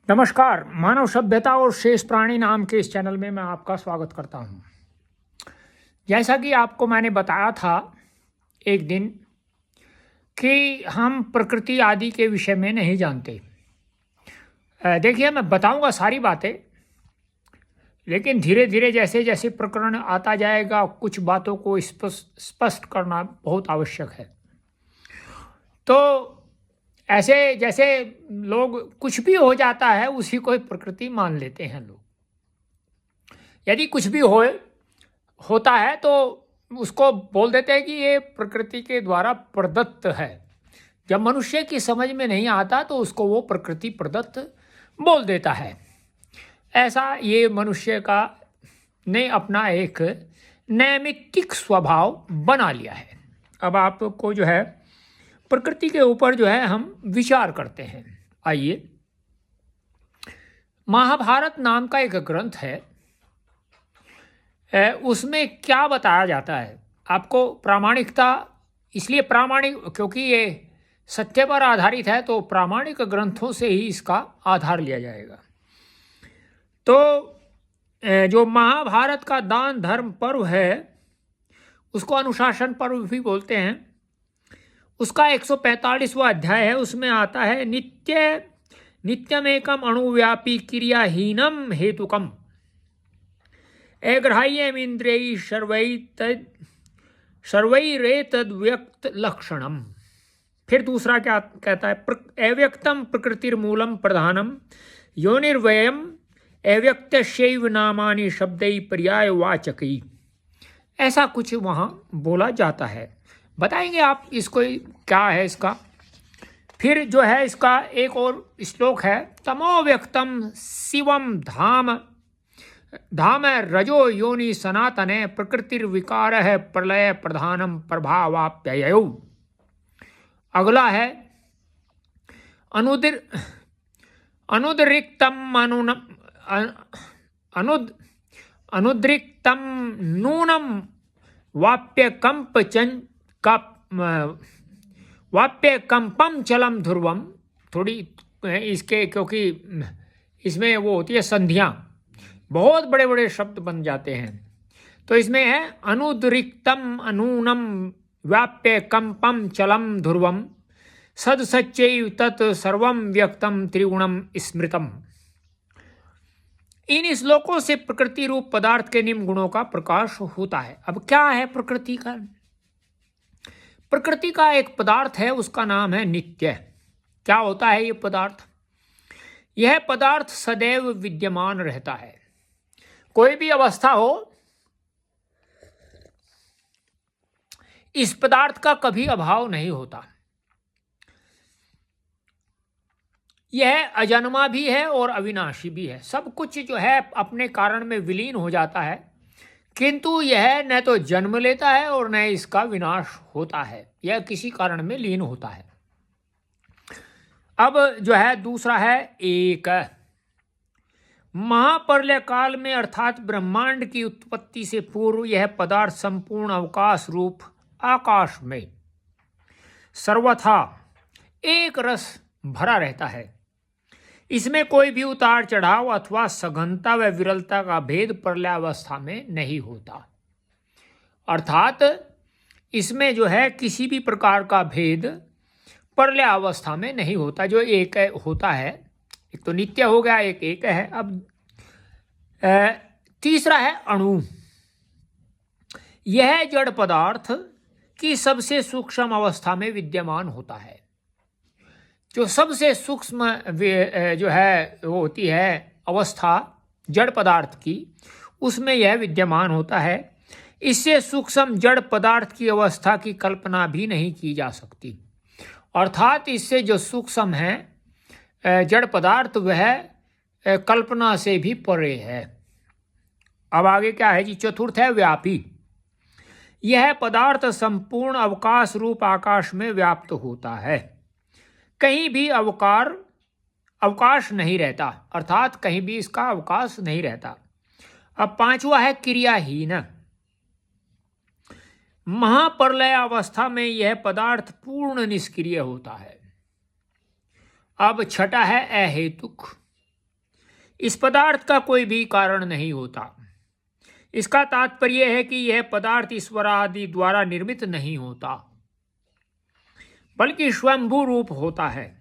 नमस्कार। मानव सभ्यता और शेष प्राणी नाम के इस चैनल में मैं आपका स्वागत करता हूं। जैसा कि आपको मैंने बताया था एक दिन कि हम प्रकृति आदि के विषय में नहीं जानते। देखिए, मैं बताऊंगा सारी बातें, लेकिन धीरे धीरे जैसे जैसे प्रकरण आता जाएगा कुछ बातों को स्पष्ट करना बहुत आवश्यक है। तो ऐसे जैसे लोग कुछ भी हो जाता है उसी को प्रकृति मान लेते हैं लोग। यदि कुछ भी होता है तो उसको बोल देते हैं कि ये प्रकृति के द्वारा प्रदत्त है। जब मनुष्य की समझ में नहीं आता तो उसको वो प्रकृति प्रदत्त बोल देता है। ऐसा ये मनुष्य का ने अपना एक नैमित्तिक स्वभाव बना लिया है। अब आपको जो है प्रकृति के ऊपर जो है हम विचार करते हैं। आइए, महाभारत नाम का एक ग्रंथ है, उसमें क्या बताया जाता है। आपको प्रामाणिकता इसलिए प्रामाणिक क्योंकि ये सत्य पर आधारित है, तो प्रामाणिक ग्रंथों से ही इसका आधार लिया जाएगा। तो जो महाभारत का दान धर्म पर्व है उसको अनुशासन पर्व भी बोलते हैं। उसका 145वां अध्याय है। उसमें आता है नित्यमेकम अणुव्यापी क्रियाहीनम हेतुकम अग्राह्यम इंद्रिय सर्वैरेतद व्यक्त लक्षणम। फिर दूसरा क्या कहता है, अव्यक्तम प्रकृतिर्मूलम प्रधानम योनिर्वयम अव्यक्तस्यैव नामानि शब्दै पर्यायवाचकै। ऐसा कुछ वहाँ बोला जाता है। बताएंगे आप इसको क्या है इसका। फिर जो है इसका एक और श्लोक है, तमो व्यक्तम शिवम धाम धाम रजो योनि सनातने प्रकृतिर्विकार है प्रलय प्रधानम प्रभावाप्ययौ। अगला है अनुद्रिक्तम अनुद्रिक्तम नूनम वाप्य कंपम चलम ध्रुवम। थोड़ी इसके क्योंकि इसमें वो होती है संधियां, बहुत बड़े बड़े शब्द बन जाते हैं। तो इसमें है अनुद्रिक्तम अनूनम व्याप्य कंपम चलम ध्रुवम सद सच्चैव तत् सर्वम व्यक्तम त्रिगुणम स्मृतम। इन श्लोकों से प्रकृति रूप पदार्थ के निम्न गुणों का प्रकाश होता है। अब क्या है प्रकृति का? प्रकृति का एक पदार्थ है, उसका नाम है नित्य। क्या होता है ये पदार्थ? यह पदार्थ सदैव विद्यमान रहता है। कोई भी अवस्था हो, इस पदार्थ का कभी अभाव नहीं होता। यह अजन्मा भी है और अविनाशी भी है। सब कुछ जो है अपने कारण में विलीन हो जाता है, किंतु यह न तो जन्म लेता है और न इसका विनाश होता है। यह किसी कारण में लीन होता है। अब जो है दूसरा है एक। महाप्रलय काल में अर्थात ब्रह्मांड की उत्पत्ति से पूर्व यह पदार्थ संपूर्ण अवकाश रूप आकाश में सर्वथा एक रस भरा रहता है। इसमें कोई भी उतार चढ़ाव अथवा सघनता व विरलता का भेद प्रलयावस्था में नहीं होता। अर्थात इसमें जो है किसी भी प्रकार का भेद प्रलयावस्था में नहीं होता। जो एक होता है, एक तो नित्य हो गया, एक है। अब तीसरा है अणु। यह जड़ पदार्थ की सबसे सूक्ष्म अवस्था में विद्यमान होता है। जो सबसे सूक्ष्म जो है वो होती है अवस्था जड़ पदार्थ की, उसमें यह विद्यमान होता है। इससे सूक्ष्म जड़ पदार्थ की अवस्था की कल्पना भी नहीं की जा सकती। अर्थात इससे जो सूक्ष्म है जड़ पदार्थ, वह कल्पना से भी परे है। अब आगे क्या है जी? चतुर्थ है व्यापी। यह पदार्थ संपूर्ण अवकाश रूप आकाश में व्याप्त होता है। कहीं भी अवकाश नहीं रहता, अर्थात कहीं भी इसका अवकाश नहीं रहता। अब पांचवा है क्रियाहीन। महाप्रलय अवस्था में यह पदार्थ पूर्ण निष्क्रिय होता है। अब छठा है अहेतुक। इस पदार्थ का कोई भी कारण नहीं होता। इसका तात्पर्य है कि यह पदार्थ ईश्वर आदि द्वारा निर्मित नहीं होता, बल्कि स्वयंभू रूप होता है।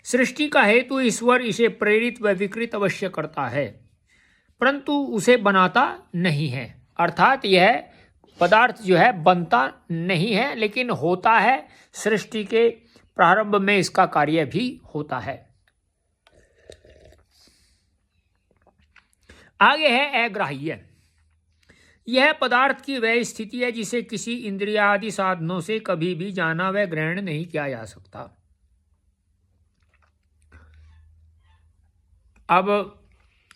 सृष्टि का हेतु ईश्वर इसे प्रेरित व विकृत अवश्य करता है, परंतु उसे बनाता नहीं है। अर्थात यह पदार्थ जो है बनता नहीं है, लेकिन होता है। सृष्टि के प्रारंभ में इसका कार्य भी होता है। आगे है अग्राह्य। यह पदार्थ की वह स्थिति है जिसे किसी इंद्रियादि साधनों से कभी भी जाना व ग्रहण नहीं किया जा सकता। अब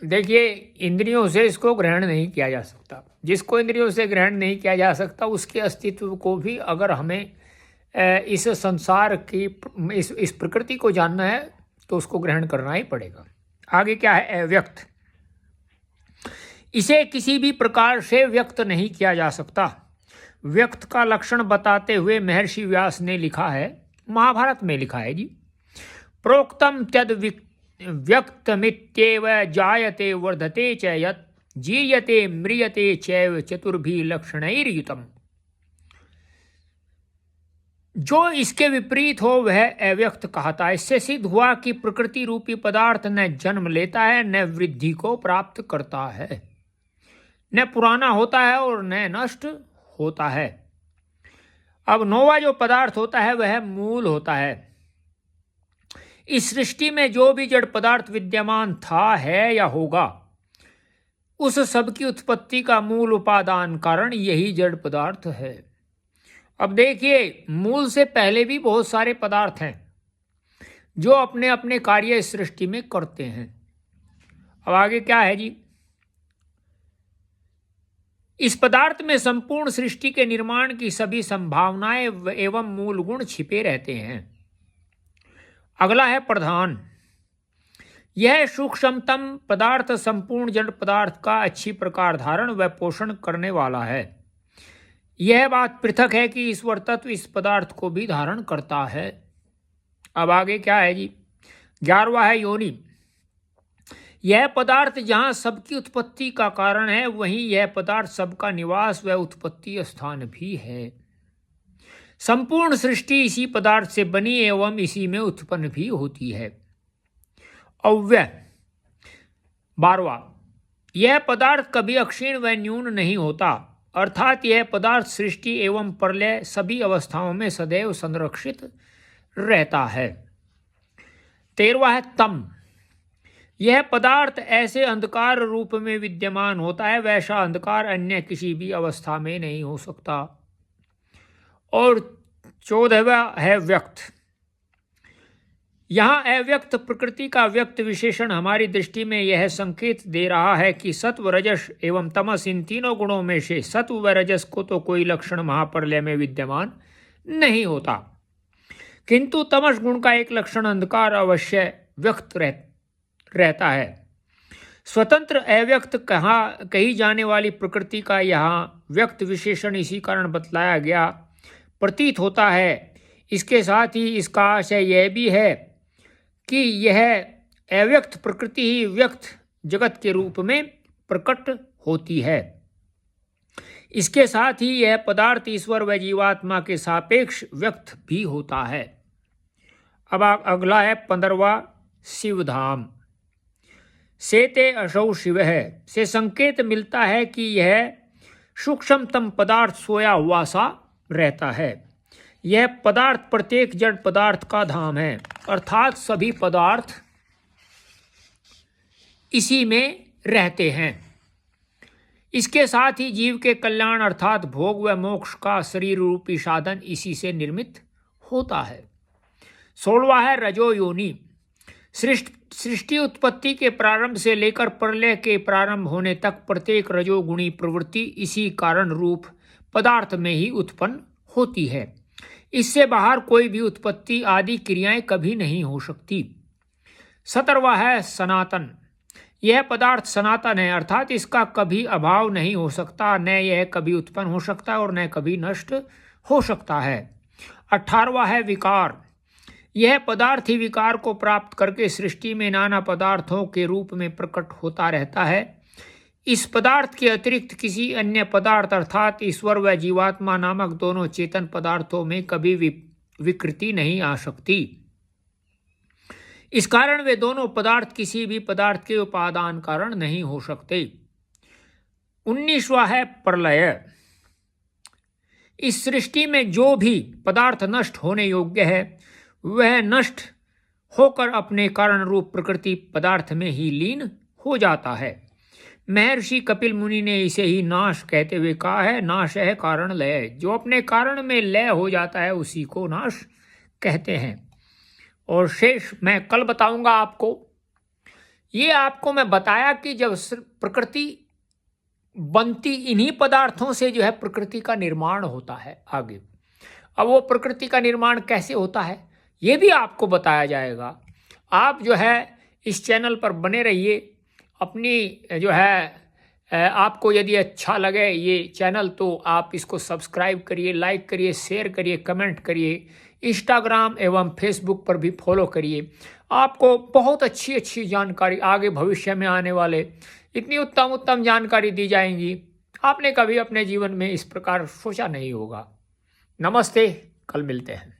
देखिए, इंद्रियों से इसको ग्रहण नहीं किया जा सकता। जिसको इंद्रियों से ग्रहण नहीं किया जा सकता, उसके अस्तित्व को भी अगर हमें इस संसार की इस प्रकृति को जानना है तो उसको ग्रहण करना ही पड़ेगा। आगे क्या है? अव्यक्त। इसे किसी भी प्रकार से व्यक्त नहीं किया जा सकता। व्यक्त का लक्षण बताते हुए महर्षि व्यास ने लिखा है, महाभारत में लिखा है जी, प्रोक्तम तद व्यक्तमित्येव जायते वर्धते च यत् जीयते म्रियते चैव चतुर्भि लक्षणैर्युतम। जो इसके विपरीत हो वह अव्यक्त कहता है। इससे सिद्ध हुआ कि प्रकृति रूपी पदार्थ न जन्म लेता है, न वृद्धि को प्राप्त करता है, न पुराना होता है और न नष्ट होता है। अब नौवा जो पदार्थ होता है वह मूल होता है। इस सृष्टि में जो भी जड़ पदार्थ विद्यमान था, है या होगा, उस सब की उत्पत्ति का मूल उपादान कारण यही जड़ पदार्थ है। अब देखिए, मूल से पहले भी बहुत सारे पदार्थ हैं जो अपने अपने कार्य इस सृष्टि में करते हैं। अब आगे क्या है जी? इस पदार्थ में संपूर्ण सृष्टि के निर्माण की सभी संभावनाएं एवं मूल गुण छिपे रहते हैं। अगला है प्रधान। यह सूक्ष्मतम पदार्थ संपूर्ण जड़ पदार्थ का अच्छी प्रकार धारण व पोषण करने वाला है। यह बात पृथक है कि ईश्वर तत्व इस पदार्थ को भी धारण करता है। अब आगे क्या है जी? 11वां है योनि। यह पदार्थ जहाँ सबकी उत्पत्ति का कारण है, वहीं यह पदार्थ सबका निवास व उत्पत्ति स्थान भी है। संपूर्ण सृष्टि इसी पदार्थ से बनी एवं इसी में उत्पन्न भी होती है। अव्यय 12वां। यह पदार्थ कभी अक्षीण व न्यून नहीं होता, अर्थात यह पदार्थ सृष्टि एवं प्रलय सभी अवस्थाओं में सदैव संरक्षित रहता है। 13वां है तम। यह पदार्थ ऐसे अंधकार रूप में विद्यमान होता है, वैसा अंधकार अन्य किसी भी अवस्था में नहीं हो सकता। और 14वां है व्यक्त। यहाँ अव्यक्त प्रकृति का व्यक्त विशेषण हमारी दृष्टि में यह संकेत दे रहा है कि सत्व, रजस एवं तमस, इन तीनों गुणों में से सत्व व रजस को तो कोई लक्षण महाप्रलय में विद्यमान नहीं होता, किंतु तमस गुण का एक लक्षण अंधकार अवश्य व्यक्त रहता है। स्वतंत्र अव्यक्त कही जाने वाली प्रकृति का यहाँ व्यक्त विशेषण इसी कारण बतलाया गया प्रतीत होता है। इसके साथ ही इसका आशय यह भी है कि यह अव्यक्त प्रकृति ही व्यक्त जगत के रूप में प्रकट होती है। इसके साथ ही यह पदार्थ ईश्वर व जीवात्मा के सापेक्ष व्यक्त भी होता है। अब अगला है 15वां शिवधाम। सेते असौ शिव है से संकेत मिलता है कि यह सूक्ष्मतम पदार्थ सोया हुआ सा रहता है। यह पदार्थ प्रत्येक जड़ पदार्थ का धाम है, अर्थात सभी पदार्थ इसी में रहते हैं। इसके साथ ही जीव के कल्याण अर्थात भोग व मोक्ष का शरीर रूपी साधन इसी से निर्मित होता है। 16वां है रजो योनि। सृष्टि उत्पत्ति के प्रारंभ से लेकर प्रलय के प्रारंभ होने तक प्रत्येक रजोगुणी प्रवृत्ति इसी कारण रूप पदार्थ में ही उत्पन्न होती है। इससे बाहर कोई भी उत्पत्ति आदि क्रियाएं कभी नहीं हो सकती। 17वां है सनातन। यह पदार्थ सनातन है, अर्थात इसका कभी अभाव नहीं हो सकता, न यह कभी उत्पन्न हो सकता और न कभी नष्ट हो सकता है। 18वां है विकार। यह पदार्थ ही विकार को प्राप्त करके सृष्टि में नाना पदार्थों के रूप में प्रकट होता रहता है। इस पदार्थ के अतिरिक्त किसी अन्य पदार्थ अर्थात ईश्वर व जीवात्मा नामक दोनों चेतन पदार्थों में कभी विकृति नहीं आ सकती। इस कारण वे दोनों पदार्थ किसी भी पदार्थ के उपादान कारण नहीं हो सकते। 19वां है प्रलय। इस सृष्टि में जो भी पदार्थ नष्ट होने योग्य है वह नष्ट होकर अपने कारण रूप प्रकृति पदार्थ में ही लीन हो जाता है। महर्षि कपिल मुनि ने इसे ही नाश कहते हुए कहा है, नाश है कारण लय। जो अपने कारण में लय हो जाता है उसी को नाश कहते हैं। और शेष मैं कल बताऊंगा आपको। ये आपको मैं बताया कि जब प्रकृति बनती इन्हीं पदार्थों से जो है प्रकृति का निर्माण होता है आगे। अब वो प्रकृति का निर्माण कैसे होता है ये भी आपको बताया जाएगा। आप जो है इस चैनल पर बने रहिए। अपनी जो है आपको यदि अच्छा लगे ये चैनल तो आप इसको सब्सक्राइब करिए, लाइक करिए, शेयर करिए, कमेंट करिए। इंस्टाग्राम एवं फेसबुक पर भी फॉलो करिए। आपको बहुत अच्छी अच्छी जानकारी आगे भविष्य में आने वाले इतनी उत्तम उत्तम जानकारी दी जाएंगी, आपने कभी अपने जीवन में इस प्रकार सोचा नहीं होगा। नमस्ते, कल मिलते हैं।